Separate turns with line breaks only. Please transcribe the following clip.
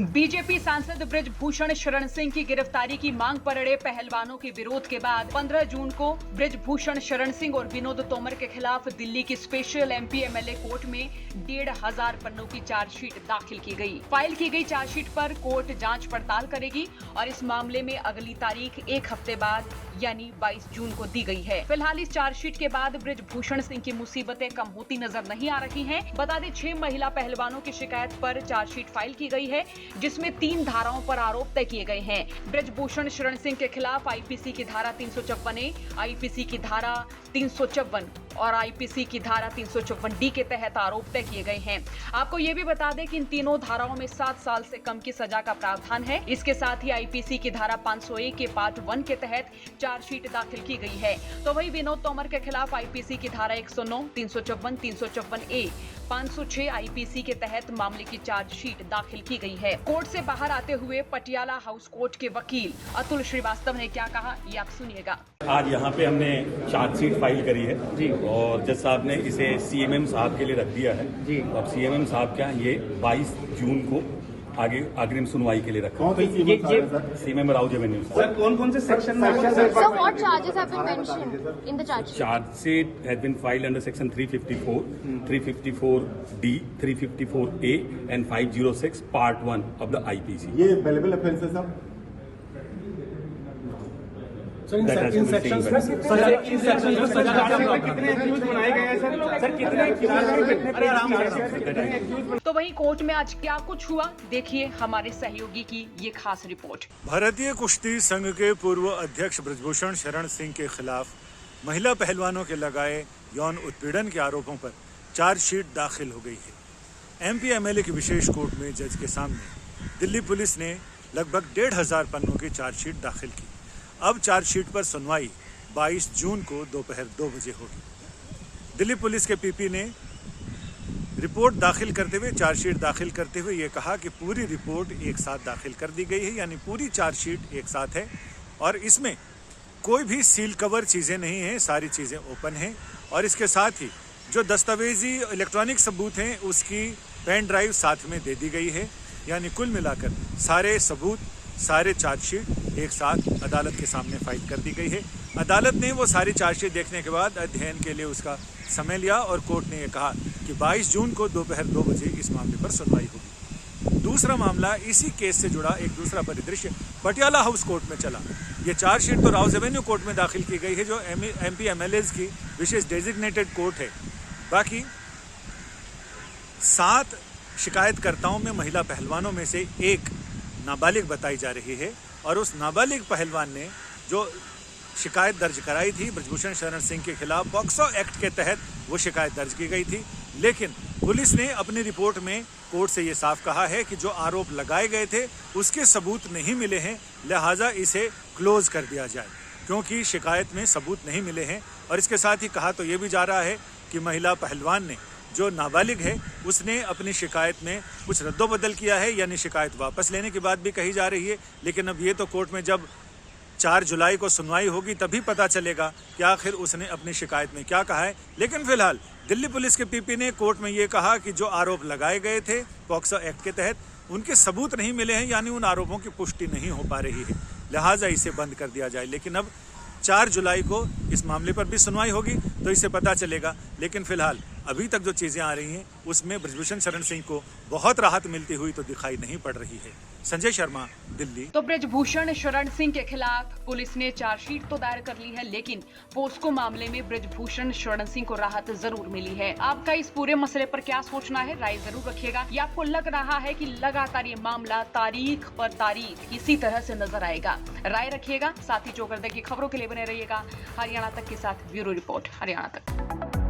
BJP सांसद बृजभूषण शरण सिंह की गिरफ्तारी की मांग पर अड़े पहलवानों के विरोध के बाद 15 जून को बृजभूषण शरण सिंह और विनोद तोमर के खिलाफ दिल्ली की स्पेशल एमपी एमएलए कोर्ट में 1500 पन्नों की चार्जशीट दाखिल की गई। फाइल की गई चार्जशीट पर कोर्ट जांच पड़ताल करेगी और इस मामले में अगली तारीख एक हफ्ते बाद यानी 22 जून को दी गई है। फिलहाल इस चार्जशीट के बाद बृजभूषण सिंह की मुसीबतें कम होती नजर नहीं आ रही हैं। बता दें 6 महिला पहलवानों की शिकायत पर चार्जशीट फाइल की गई है, जिसमें 3 धाराओं पर आरोप तय किए गए हैं। बृजभूषण शरण सिंह के खिलाफ आईपीसी की धारा 354A, आईपीसी की धारा 354 और आईपीसी की धारा 354D के तहत आरोप तय किए गए हैं। आपको ये भी बता दें कि इन तीनों धाराओं में 7 साल से कम की सजा का प्रावधान है। इसके साथ ही आईपीसी की धारा 500A के पार्ट 1 के तहत चार्जशीट दाखिल की गई है। तो वही विनोद तोमर के खिलाफ आईपीसी की धारा 109, 354, 354A, 506 आईपीसी के तहत मामले की चार्जशीट दाखिल की गई है। कोर्ट से बाहर आते हुए पटियाला हाउस कोर्ट के वकील अतुल श्रीवास्तव ने क्या कहा, ये आप सुनिएगा।
आज यहाँ पे हमने चार्जशीट फाइल करी है जी, और जज साहब ने इसे सीएमएम साहब के लिए रख दिया है जी। अब सीएमएम साहब क्या ये 22 जून को आगे अग्रिम सुनवाई के लिए रखा है। CMM Rouse Avenue.
सर कौन-कौन से सेक्शन में?
So what charges have been mentioned in the charge sheet?
Charge sheet has been filed under section 354, 354D, 354A and 506 part 1 of the IPC.
ये अवेलेबल ऑफेंसेस हैं।
इन सेक्शंस में कितने accused बनाए गए हैं सर? कितने एक्यूज?
तो वहीं कोर्ट में आज क्या कुछ हुआ, देखिए हमारे सहयोगी की ये खास रिपोर्ट।
भारतीय कुश्ती संघ के पूर्व अध्यक्ष बृजभूषण शरण सिंह के खिलाफ महिला पहलवानों के लगाए यौन उत्पीड़न के आरोपों पर चार्जशीट दाखिल हो गई है। एमपी एमएलए की विशेष कोर्ट में जज के सामने दिल्ली पुलिस ने लगभग 1500 पन्नों की चार्जशीट दाखिल की। अब चार्जशीट पर सुनवाई 22 जून को दोपहर 2 बजे होगी। दिल्ली पुलिस के पीपी ने रिपोर्ट दाखिल करते हुए, चार्जशीट दाखिल करते हुए ये कहा कि पूरी रिपोर्ट एक साथ दाखिल कर दी गई है, यानी पूरी चार्जशीट एक साथ है और इसमें कोई भी सील कवर चीज़ें नहीं हैं, सारी चीज़ें ओपन हैं। और इसके साथ ही जो दस्तावेजी इलेक्ट्रॉनिक सबूत हैं उसकी पेन ड्राइव साथ में दे दी गई है, यानी कुल मिलाकर सारे सबूत, सारे चार्जशीट एक साथ अदालत के सामने फाइल कर दी गई है। अदालत ने वो सारी चार्जशीट देखने के बाद अध्ययन के लिए उसका समय लिया और कोर्ट ने ये कहा कि 22 जून को दोपहर 2 बजे इस मामले पर सुनवाई होगी। दूसरा मामला, इसी केस से जुड़ा एक दूसरा परिदृश्य पटियाला हाउस कोर्ट में चला। ये चार्जशीट तो राउज एवेन्यू कोर्ट में दाखिल की गई है, जो एमपी एमएलएज की विशेष डेजिग्नेटेड कोर्ट है। बाकी 7 शिकायतकर्ताओं में महिला पहलवानों में से एक नाबालिग बताई जा रही है और उस नाबालिग पहलवान ने जो शिकायत दर्ज कराई थी बृजभूषण शरण सिंह के खिलाफ, पॉक्सो एक्ट के तहत वो शिकायत दर्ज की गई थी। लेकिन पुलिस ने अपनी रिपोर्ट में कोर्ट से ये साफ कहा है कि जो आरोप लगाए गए थे उसके सबूत नहीं मिले हैं, लिहाजा इसे क्लोज कर दिया जाए, क्योंकि शिकायत में सबूत नहीं मिले हैं। और इसके साथ ही कहा तो ये भी जा रहा है कि महिला पहलवान ने, जो नाबालिग है, उसने अपनी शिकायत में कुछ रद्दोबदल किया है, यानी शिकायत वापस लेने की बात भी कही जा रही है। लेकिन अब ये तो कोर्ट में जब 4 जुलाई को सुनवाई होगी तभी पता चलेगा कि आखिर उसने अपनी शिकायत में क्या कहा है। लेकिन फिलहाल दिल्ली पुलिस के पीपी ने कोर्ट में ये कहा कि जो आरोप लगाए गए थे पॉक्सो एक्ट के तहत, उनके सबूत नहीं मिले हैं, यानी उन आरोपों की पुष्टि नहीं हो पा रही है, लिहाजा इसे बंद कर दिया जाए। लेकिन अब 4 जुलाई को इस मामले पर भी सुनवाई होगी तो इससे पता चलेगा। लेकिन फिलहाल अभी तक जो चीजें आ रही हैं उसमें बृजभूषण शरण सिंह को बहुत राहत मिलती हुई तो दिखाई नहीं पड़ रही है। संजय शर्मा, दिल्ली।
तो बृजभूषण शरण सिंह के खिलाफ पुलिस ने चार्जशीट तो दायर कर ली है, लेकिन पोस्को मामले में बृजभूषण शरण सिंह को राहत जरूर मिली है। आपका इस पूरे मसले पर क्या सोचना है, राय जरूर रखिएगा। या आपको लग रहा है कि लगातार ये मामला तारीख पर तारीख इसी तरह से नजर आएगा, राय रखिएगा। साथ ही चौकरदे की खबरों के लिए बने रहिएगा हरियाणा तक के साथ। ब्यूरो रिपोर्ट, हरियाणा तक।